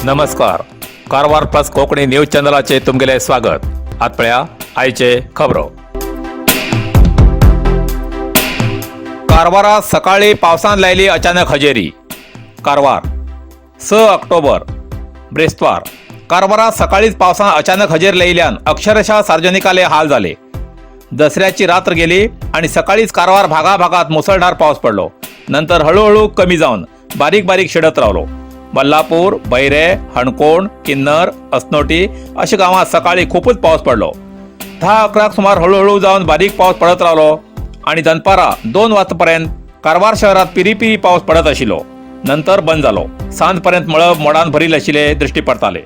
नमस्कार. Karwar plus Konkani news चॅनलाचे तुमगेले स्वागत. आतपळ्या आयचे खबरो. कारवारात सकाळी पावसान लायली अचानक हजेरी. कारवार 6 ऑक्टोबर ब्रेस्तार. कारवारात सकाळीच पावसान अचानक हजेरी लायल्यान अक्षरशः सार्वजनिकाले हाल झाले. दसऱ्याची रात्र गेली आणि सकाळीच कारवार भागाभागात मुसळधार पाऊस पडलो. नंतर हळूहळू कमी जाऊन बारीक बारीक शिडत रावलो. बल्लापूर, बैरे, हणकोण, किन्नर, असनोटी अशा गावात सकाळी खूपच पाऊस पडलो. 10-11 सुमार हळूहळू जाऊन बारीक पाऊस पडत रावलो आणि दनपारा 2 वाजतापर्यंत कारवार शहरात पिरी पाऊस पडत आशिल्लो. नंतर बंद जालो. सांजपर्यंत मळब मोडान भरील आशिल्ले दृश्टी पडताले.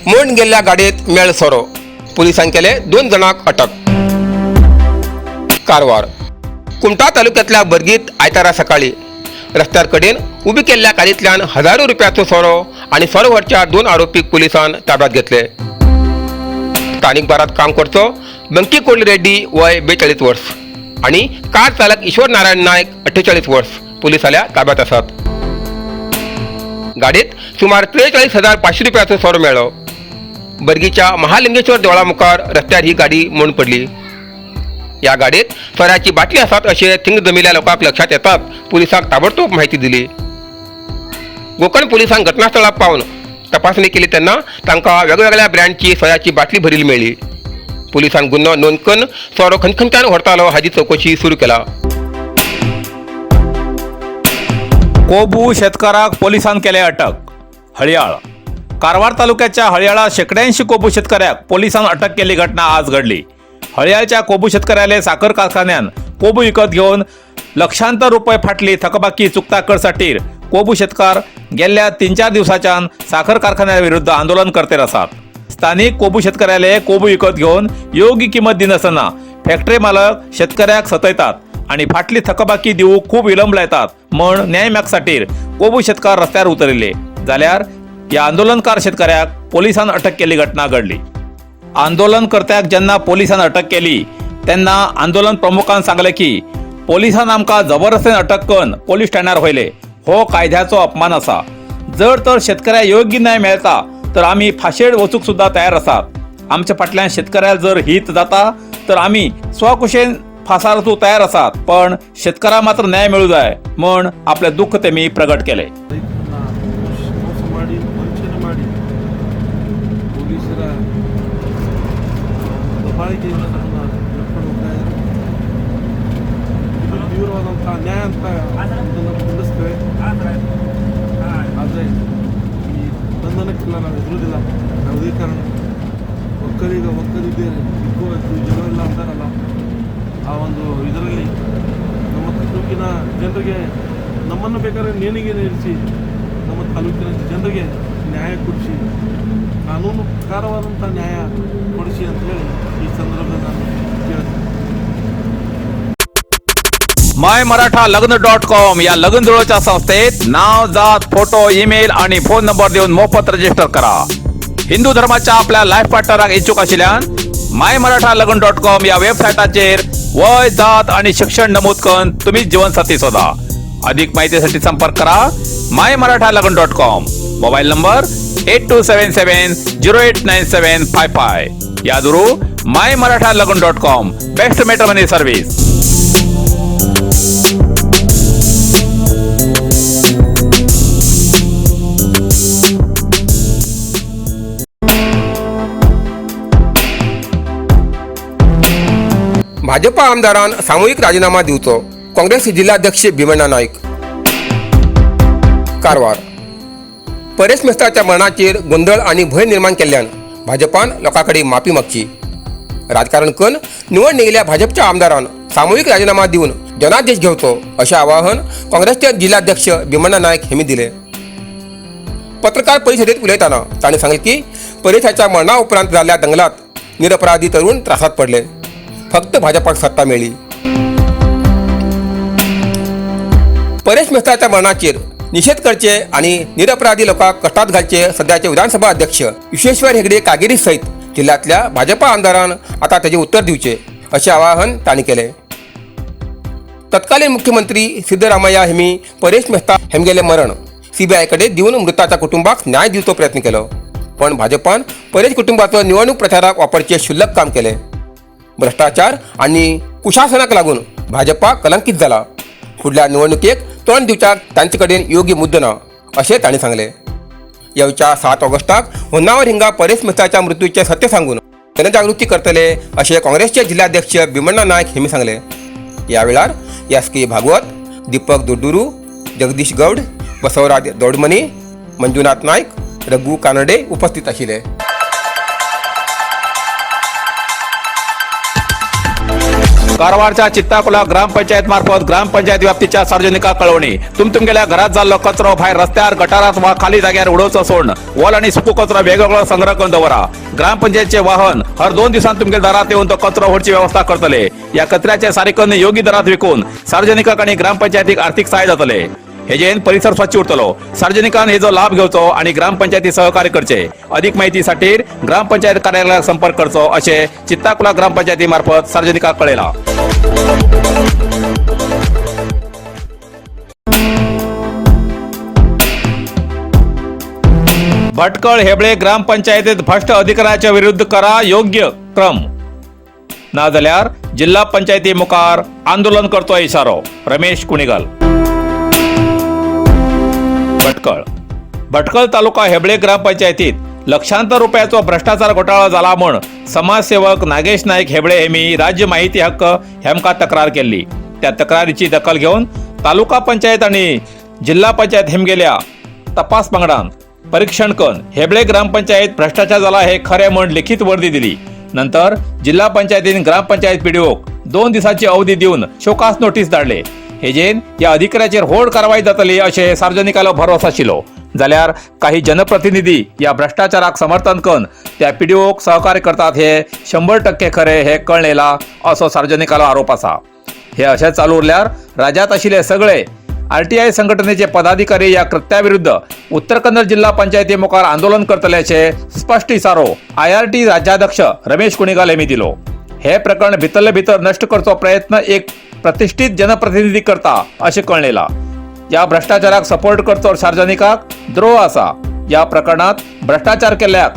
मोड गेल्ल्या गाडयेत मेळ सोरो. पोलिसांनी केले 2 जणांक अटक. कारवार कुमटा तालुक्यातल्या बर्गीत आयतारा सकाळी रस्त्यार कडेन उबी केल्ल्या कारयेंतल्यान हजारो रुपयाचो सोरो आणि सोरोवरच्या 2 आरोपीक पुलिसांनी ताब्यात घेतले. स्थानिक बारात काम करचो बंकी कोल्ड रेड्डी वय 42 वर्स आणि कार चालक ईश्वर नारायण नायक 48 वर्स पुलिसांच्या ताब्यात आसात. गाडयेत सुमार 43,500 रुपयाचो सोरो मेळ्ळो. बर्गीच्या महालिंगेश्वर देवळा मुखार रस्त्यार ही गाडी मोड पडली. या गाडयेत सोऱ्याची बाटली आसात अशें थिंग जमिल्ल्या लोकांक लक्षात येताच पुलिसांक ताबडतोब माहिती दिली. कोकण पुलिसांनी घटनास्थळार पावन तपासणी केली तेन्ना तांकां वेगवेगळ्या ब्रँडची सोऱ्याची बाटली भरिल्ली मेळ्ळी. पुलिसांनी गुन्हो नोंद करून सोरो खंयच्यान व्हरतालो हाची चौकशी सुरू केला. कोबू शेतकाराक पोलिसांनी केले अटक. हळयाळ. कारवार तालुक्याच्या हळयाळात शेकड्यांशी कोबू शेतकऱ्याक पोलिसांनी अटक केली घटना आज घडली. हळयाळच्या कोबू शेतकऱ्याले साखर कारखान्यान कोबू विकत घेऊन लक्षांतर रुपये फाटली थकबाकी चुकता करसाटीर कोबू शेतकार गेल्या 3-4 दिवसाच्यान साखर कारखान्या विरुद्ध आंदोलन करते आसात. स्थानिक कोबू शेतकऱ्याले कोबू विकत घेऊन योग्य किंमत दिनासतना फॅक्टरी मालक शेतकऱ्याक सतयतात आणि फाटली थकबाकी दिवूंक खूप विलंब लायतात म्हण न्याय मागसाटीर कोबू शेतकार रस्त्यार उतरिल्ले जाल्यार या आंदोलनकार शेतकऱ्याक पोलिसांनी अटक केली घटना घडली. आंदोलनकर्त्याक जेन्ना पोलिसांनी अटक केली तेन्ना आंदोलन प्रमुखान सांगले की पोलिसांनी आमकां जबरदस्तीन अटक करून पोलीस स्टँडार व्हयले. हो कायद्याचो अपमान आसा. जर तर शेतकऱ्याक योग्य न्याय मेळटा तर आमी फाशेर वचूंक सुद्दां तयार आसात. आमच्या फाटल्यान शेतकऱ्याक जर हित जाता तर आमी स्वखुशेन फासार वचूंक तयार आसात, पण शेतकऱ्याक मात्र न्याय मेळूं जाय म्हण आपले दुःख तेमी प्रगट केले. ತೀವ್ರವಾದಂತಹ ನ್ಯಾಯ ಅಂತ ಇದನ್ನು ಖಂಡಿಸ್ತೇವೆ. ಆದರೆ ಈ ಬಂಧನಕ್ಕೆಲ್ಲ ನಾವು ಎದುರುವುದಿಲ್ಲ. ಯಾವುದೇ ಕಾರಣ ಒಕ್ಕಲಿಗೇರಿ ಇದ್ದು ಜನರೆಲ್ಲ ಅಂತಾರಲ್ಲ, ಆ ಒಂದು ಇದರಲ್ಲಿ ನಮ್ಮ ತಾಲೂಕಿನ ಜನರಿಗೆ ನಮ್ಮನ್ನು ಬೇಕಾದ್ರೆ ನೇಣಿಗೆ ಇರಿಸಿ ನಮ್ಮ ತಾಲೂಕಿನ ಜನರಿಗೆ ನ್ಯಾಯ ಕೊಡಿಸಿ, ಕಾನೂನು ಪ್ರಕಾರವಾದಂಥ ನ್ಯಾಯ ಕೊಡಿಸಿ ಅಂತ ಹೇಳಿ ಈ ಸಂದರ್ಭದಲ್ಲಿ ನಾನು ಕೇಳ್ತೀನಿ. MyMarathaLagn.com या लग्न जुळवच्या संस्थेत नाव, जात, फोटो, ईमेल आणि फोन नंबर देऊन मोफत रजिस्टर करा. हिंदू धर्माच्या आपल्या लाईफ पार्टनराक इच्छुक आशिल्ल्यान MyMarathaLagn.com या वेबसायटाचेर वय, जात आणि शिक्षण नमूद करून तुम्ही जीवनसाथी शोधा. अधिक माहितीसाठी संपर्क करा MyMarathaLagn.com. Mobile number 8277089755. यादुरू MyMarathaLagn.com best matrimony service. Bhajpa आमदारान सामूहिक राजीनामा दिवचो. काँग्रेस जिल्हाध्यक्ष भीमण्णा नाईक. कारवार. परेश मेस्ताच्या मरणाचेर गोंधळ आणि भय निर्माण केल्ल्यान भाजपान लोकांकडे माफी मागची. राजकारण करून निवड निघिल्ल्या भाजपच्या आमदारान सामूहिक राजीनामा दिवन जनादेश घेवचो अशें आवाहन काँग्रेसचे जिल्हाध्यक्ष भीमण्णा नायक हांणी दिले. पत्रकार परिषदेत उलयतना ताणें सांगले की परेशाच्या मरणा उपरांत जाल्ल्या दंगलात निरपराधी तरुण त्रासात पडले. फक्त भाजपाक सत्ता मेळ्ळी. परेश मेस्ताच्या मरणाचेर निषेध करचे आणि निरपराधी लोकांक कष्टात घालचे सध्याचे विधानसभा अध्यक्ष विश्वेश्वर हेगडे कागेरी सहित जिल्ह्यातल्या भाजपा आमदारान आता त्याचे उत्तर दिवचे असे आवाहन तांणी केले. तत्कालीन मुख्यमंत्री सिद्धरामय्या हेमी परेश मेस्ता हेमगेले मरण सीबीआय कडे दिवन मृताच्या कुटुंबाक न्याय दिवचो प्रयत्न केलो. पण भाजपान परेश कुटुंबाचो निवडणूक प्रचाराक वापरचे क्षुल्लक काम केले. भ्रष्टाचार आणि कुशासनाक लागून भाजपा कलंकित झाला. फुडल्या निवडणुकेक तोंड दिवच्याक तांचे कडेन योग्य मुद्दो ना अशें तांणी सांगले. येवच्या 7 ऑगस्टाक होन्नावर हिंगा परेश मेस्ताच्या मृत्यूचे सत्य सांगून जनजागृती करतले अशें काँग्रेसचे जिल्हाध्यक्ष भीमण्णा नायक हांणी सांगले. ह्या वेळार एस.के. भागवत, दीपक दुड्डुरू, जगदीश गौड, बसवराज दौडमनी, मंजुनाथ नायक, रघु कानडे उपस्थित आशिल्ले. कारवारच्या चित्ताकुला ग्रामपंचायत मार्फत ग्रामपंचायत व्याप्तीच्या सार्वजनिकांक कळवणी. तुमगेल्या घरात जाल्लो कचरो भायर रस्त्यार, गटारात वा खाली जाग्यार उडोवचो सोड. वोल आणि सुको कचरो वेगवेगळो संग्रह करून दवरा. ग्रामपंचायतचे वाहन हर 2 दिसांत तुमगे दारात येऊन तो कचरो व्हरची व्यवस्था करतले. या कचऱ्याचे सारिकन योग्य दरात विकून सार्वजनिकांक आणि ग्रामपंचायतीक आर्थिक सहाय्य जातले. हेजेन परिसर स्वच्छ उरतलो. सार्वजनिकांन हेजो लाभ घेवचो आणि ग्रामपंचायती सहकार्य करचे. अधिक माहितीसाठी ग्रामपंचायत कार्यालयाक संपर्क करचो अशें चित्ताकुला ग्रामपंचायती मार्फत सार्वजनिकांक कळयला. भटकळ हेबळे ग्रामपंचायतीत भ्रष्ट अधिकाऱ्याच्या विरुद्ध करा योग्य क्रम. ना जाल्यार जिल्हा पंचायती मुखार आंदोलन करतो इशारो. रमेश कुणीगल. भटकळ तालुका हेबळे ग्रामपंचायतीत लक्षांतर रुपयाचो भ्रष्टाचार घोटाळो जाला म्हूण समाजसेवक नागेश नाईक हेबळे हेमी राज्य माहिती हक्क हेमका तक्रार केल्ली. त्या तक्रारीची दखल घेवन तालुका पंचायत आणि जिल्हा पंचायत हेमगेल्या तपास पंगडान परीक्षण करून हेबळे ग्रामपंचायत भ्रष्टाचार जाला हे खरे म्हूण लिखीत वर्दी दिली. नंतर जिल्हा पंचायतीन ग्रामपंचायत पिडिओक 2 दिसाची अवधी दिवन शोकास नोटीस धाडले. हेजेन या अधिकाऱ्याचेर होड कारवाई जातली अशें सार्वजनिकालो भरोसा आशिल्लो. जाल्यार काही जनप्रतिनिधी या भ्रष्टाचाराक समर्थन करून त्या पिडिओक सहकार्य करतात हे 100% खरे हे कळून येयला असो सार्वजनिकालो आरोप आसा. हे अशें चालू उरल्यार राज्यात आशिल्ले सगळे RTI संघटनेचे पदाधिकारी या कृत्याविरुद्ध उत्तर कन्नड जिल्हा पंचायती मुखार आंदोलन करतल्याचे स्पष्ट इशारो IRT राज्याध्यक्ष रमेश कुणीगल यांनी दिलो. हे प्रकरण भितरले भितर नष्ट करचो प्रयत्न एक प्रतिष्ठित जनप्रतिनिधी करता अशें कळून येयला. या भ्रष्टाचाराक सपोर्ट करचो सार्वजनिकाक द्रोह आसा. या प्रकरणात भ्रष्टाचार केल्याक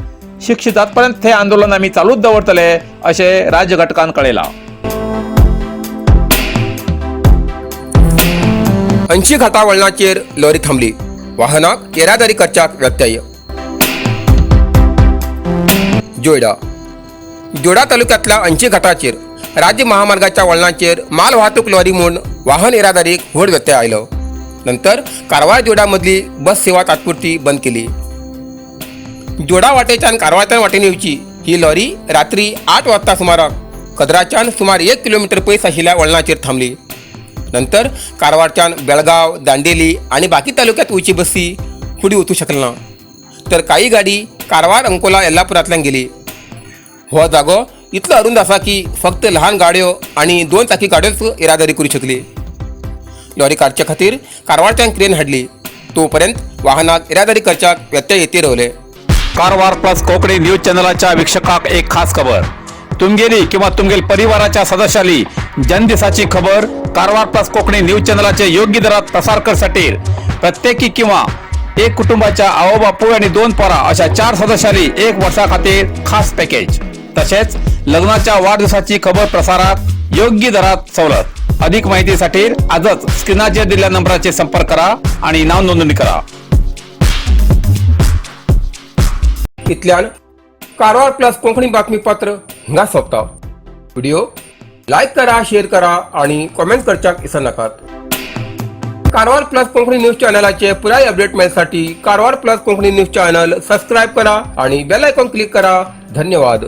शिक्षा जातपर्यंत हे आंदोलन आमी चालूच दवरतले अशें राज्य घटकान कळयला. 80 घाटा वळणाचेर लॉरी थांबली. वाहनाक येरादारी करच्याक व्यत्यय. जोडा तालुक्यातल्या 80 घाटाचेर राज्य महामार्गाच्या वळणाचेर माल वाहतूक लॉरी म्हूण वाहन येरादारीक व्हड व्यत्यय आयलो. नंतर कारवार जोडा मदली बस सेवा तात्पुरती बंद केली. जोडा वाटेच्यान कारवारच्यान वाटेन येवची ही लॉरी रात्री 8 वाजता सुमाराक कदराच्यान सुमार 1 किलोमीटर पयस आशिल्ल्या वळणाचेर थांबली. नंतर कारवारच्यान बेळगाव, दांडेली आणि बाकी तालुक्यात वयची बसी फुडें वचूं शकना. तर काही गाडी कारवार, अंकोला, येल्लापुरांतल्यान गेली. हो जागो इतलो अरुंद आसा की फक्त लहान गाडयो आणि 2 चाकी गाडयोच येरादारी करूं शकली. लॉरी काडचे खातीर कारवारच्यान क्रेन हाडली. तोपर्यंत वाहनाक येरादारी करच्याक व्यत्यय येते रावले. कारवार प्लस कोंकणी न्यूज चॅनलाच्या वीक्षकाक एक खास खबर. तुमगेली किंवा तुमगेल परिवाराच्या सदस्याली जनदिसाची खबर कारवार प्लस कोंकणी न्यूज चॅनलाचे योग्य दरात प्रसार करसाठी प्रत्येकी किंवा एक कुटुंबाच्या आवो बापू आणि 2 पोरां अशा 4 सदस्यांनी 1 वर्सा खातीर खास पॅकेज. तसेच लग्नाच्या वाढदिवसाची खबर प्रसारात योग्य दरात सवलत. अधिक माहितीसाठी आजच स्क्रीनाचेर दिलेल्या नंबराचे संपर्क करा आणि नाव नोंदणी करा. इतल्यान कारवार प्लस कोंकणी बातमीपत्र हिंगा सोंपता. व्हिडिओ लाईक करा, शेअर करा आणि कमेंट करच्याक विसरू नाकात. कारवार प्लस कोंकणी न्यूज चॅनलाचे पुराय अपडेट मिळण्यासाठी Karwar plus Konkani news channel subscribe करा आणि बेल आयकॉन क्लिक करा. धन्यवाद.